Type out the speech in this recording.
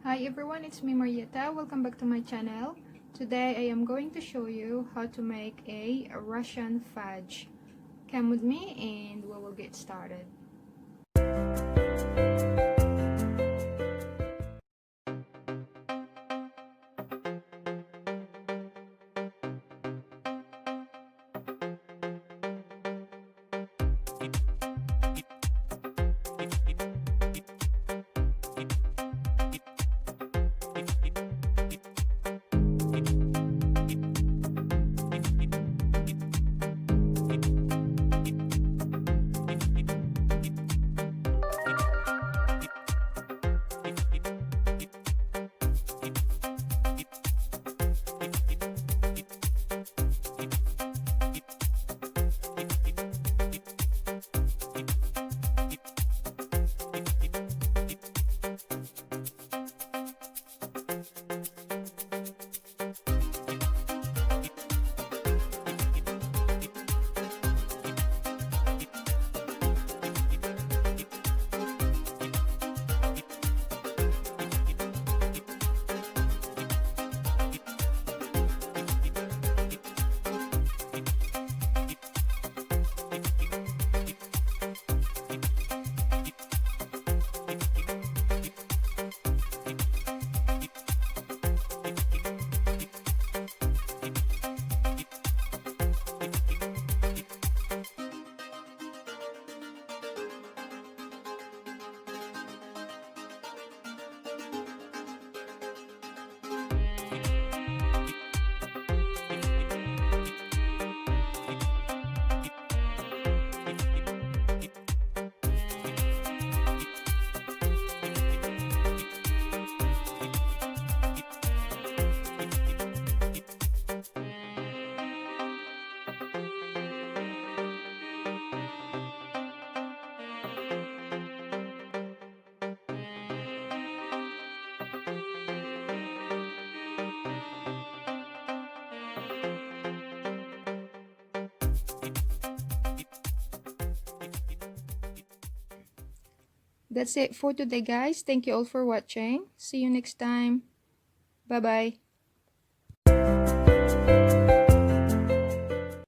Hi everyone, it's me Marietta. Welcome back to my channel. Today I am going to show you how to make a Russian fudge. Come with me and we will get started. That's it for today guys. Thank you all for watching. See you next time. Bye bye.